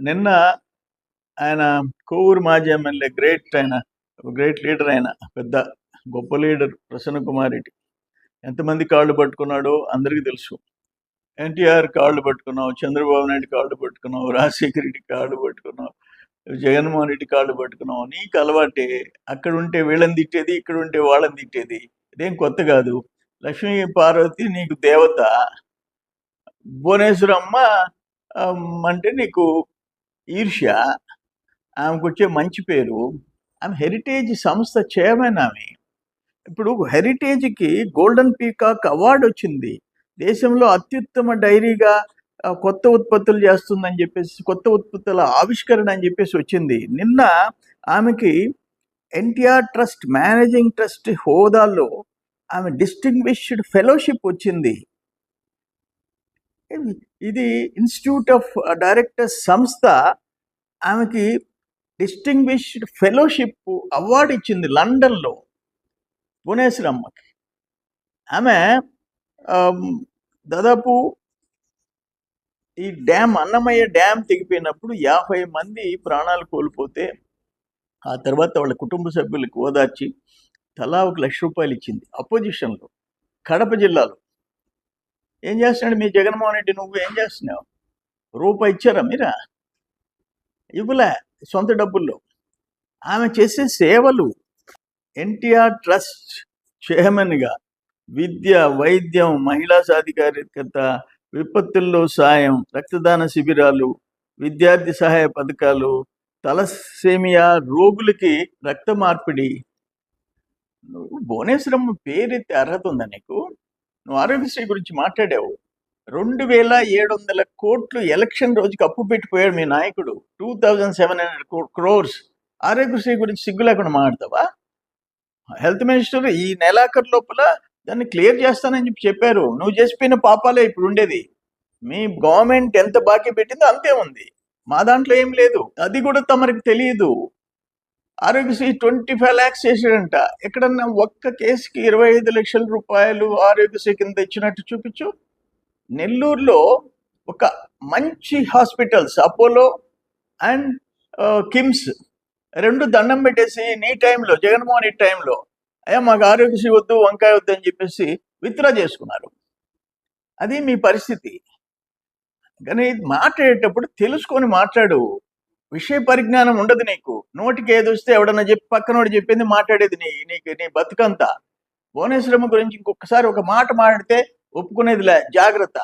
నిన్న ఆయన కోవూరు మాజీ ఎమ్మెల్యే గ్రేట్ లీడర్, ఆయన పెద్ద గొప్ప లీడర్ ప్రసన్న కుమార్ రెడ్డి ఎంతమంది కాళ్ళు పట్టుకున్నాడో అందరికీ తెలుసు. ఎన్టీఆర్ కాళ్ళు పట్టుకున్నావు, చంద్రబాబు నాయుడు కాళ్ళు పట్టుకున్నావు, రాజశేఖర రెడ్డి కాళ్ళు పట్టుకున్నావు, జగన్మోహన్ రెడ్డి కాళ్ళు పట్టుకున్నావు. నీకు అలవాటే, అక్కడ ఉంటే వీళ్ళని తిట్టేది, ఇక్కడ ఉంటే వాళ్ళని తిట్టేది. ఇదేం కొత్త కాదు. లక్ష్మీ పార్వతి నీకు దేవత, భువనేశ్వరమ్మ అంటే నీకు ఈర్ష్య, ఆమెకు వచ్చే మంచి పేరు. ఆమె హెరిటేజ్ సంస్థ చైర్మన్. ఆమె ఇప్పుడు హెరిటేజ్కి గోల్డెన్ పీకాక్ అవార్డు వచ్చింది. దేశంలో అత్యుత్తమ డైరీగా కొత్త ఉత్పత్తులు చేస్తుందని చెప్పేసి, కొత్త ఉత్పత్తుల ఆవిష్కరణ అని చెప్పేసి వచ్చింది. నిన్న ఆమెకి ఎన్టీఆర్ ట్రస్ట్ మేనేజింగ్ ట్రస్ట్ హోదాలో ఆమె డిస్టింగ్విష్డ్ ఫెలోషిప్ వచ్చింది. ఇది ఇన్స్టిట్యూట్ ఆఫ్ డైరెక్టర్స్ సంస్థ ఆమెకి డిస్టింగ్విష్డ్ ఫెలోషిప్ అవార్డు ఇచ్చింది లండన్లో భువనేశ్వరమ్మకి. ఆమె దాదాపు ఈ డ్యామ్, అన్నమయ్య డ్యామ్ తెగిపోయినప్పుడు 50 మంది ప్రాణాలు కోల్పోతే ఆ తర్వాత వాళ్ళ కుటుంబ సభ్యులకు ఓదార్చి తలా 1 లక్ష రూపాయలు ఇచ్చింది అపోజిషన్లో, కడప జిల్లాలో. ఏం చేస్తున్నాడు మీ జగన్మోహన్ రెడ్డి? నువ్వు ఏం చేస్తున్నావు? రూపాయి ఇచ్చారా మీరా? ఇవ్వలే, సొంత డబ్బుల్లో. ఆమె చేసే సేవలు, ఎన్టీఆర్ ట్రస్ట్ చైర్మన్గా విద్య, వైద్యం, మహిళా సాధికారికత, విపత్తుల్లో సాయం, రక్తదాన శిబిరాలు, విద్యార్థి సహాయ పథకాలు, తలసేమియా రోగులకి రక్త మార్పిడి. నువ్వు భువనేశ్వరమ్మ పేరెత్తే అర్హత ఉందా నీకు? నువ్వు ఆరోగ్యశ్రీ గురించి మాట్లాడావు. 2700 కోట్లు ఎలక్షన్ రోజుకి అప్పు పెట్టిపోయాడు మీ నాయకుడు. 2700 crores. ఆరోగ్యశ్రీ గురించి సిగ్గు లేకుండా మాట్లాడతావా? హెల్త్ మినిస్టర్ ఈ నెలాఖరు లోపల దాన్ని క్లియర్ చేస్తానని చెప్పారు. నువ్వు చేసిపోయిన పాపాలే ఇప్పుడు ఉండేది. మీ గవర్నమెంట్ ఎంత బాకీ పెట్టిందో అంతే ఉంది. మా దాంట్లో ఏం లేదు. అది కూడా తమరికి తెలియదు. ఆరోగ్యశ్రీ 25 lakhs చేసాడంట. ఎక్కడన్నా ఒక్క కేసుకి 25 లక్షల రూపాయలు ఆరోగ్యశ్రీ కింద ఇచ్చినట్టు చూపించు. నెల్లూరులో ఒక మంచి హాస్పిటల్స్, అపోలో అండ్ కిమ్స్, 2 దండం పెట్టేసి నీ టైంలో, జగన్మోహన్ రెడ్డి టైంలో, అయ్యా మాకు ఆరోగ్యశ్రీ వద్దు, వంకాయ వద్దు అని చెప్పేసి విత్డ్రా చేసుకున్నారు. అది మీ పరిస్థితి. కానీ మాట్లాడేటప్పుడు తెలుసుకొని మాట్లాడు. విషయ పరిజ్ఞానం ఉండదు నీకు. నోటికి ఏది వస్తే ఎవడన్నా చెప్పి పక్కనోడు చెప్పింది మాట్లాడేది నీ బతుకంతా. భువనేశ్వరమ్మ గురించి ఇంకొకసారి ఒక మాట మాట్లాడితే ఒప్పుకునేదిలే, జాగ్రత్త.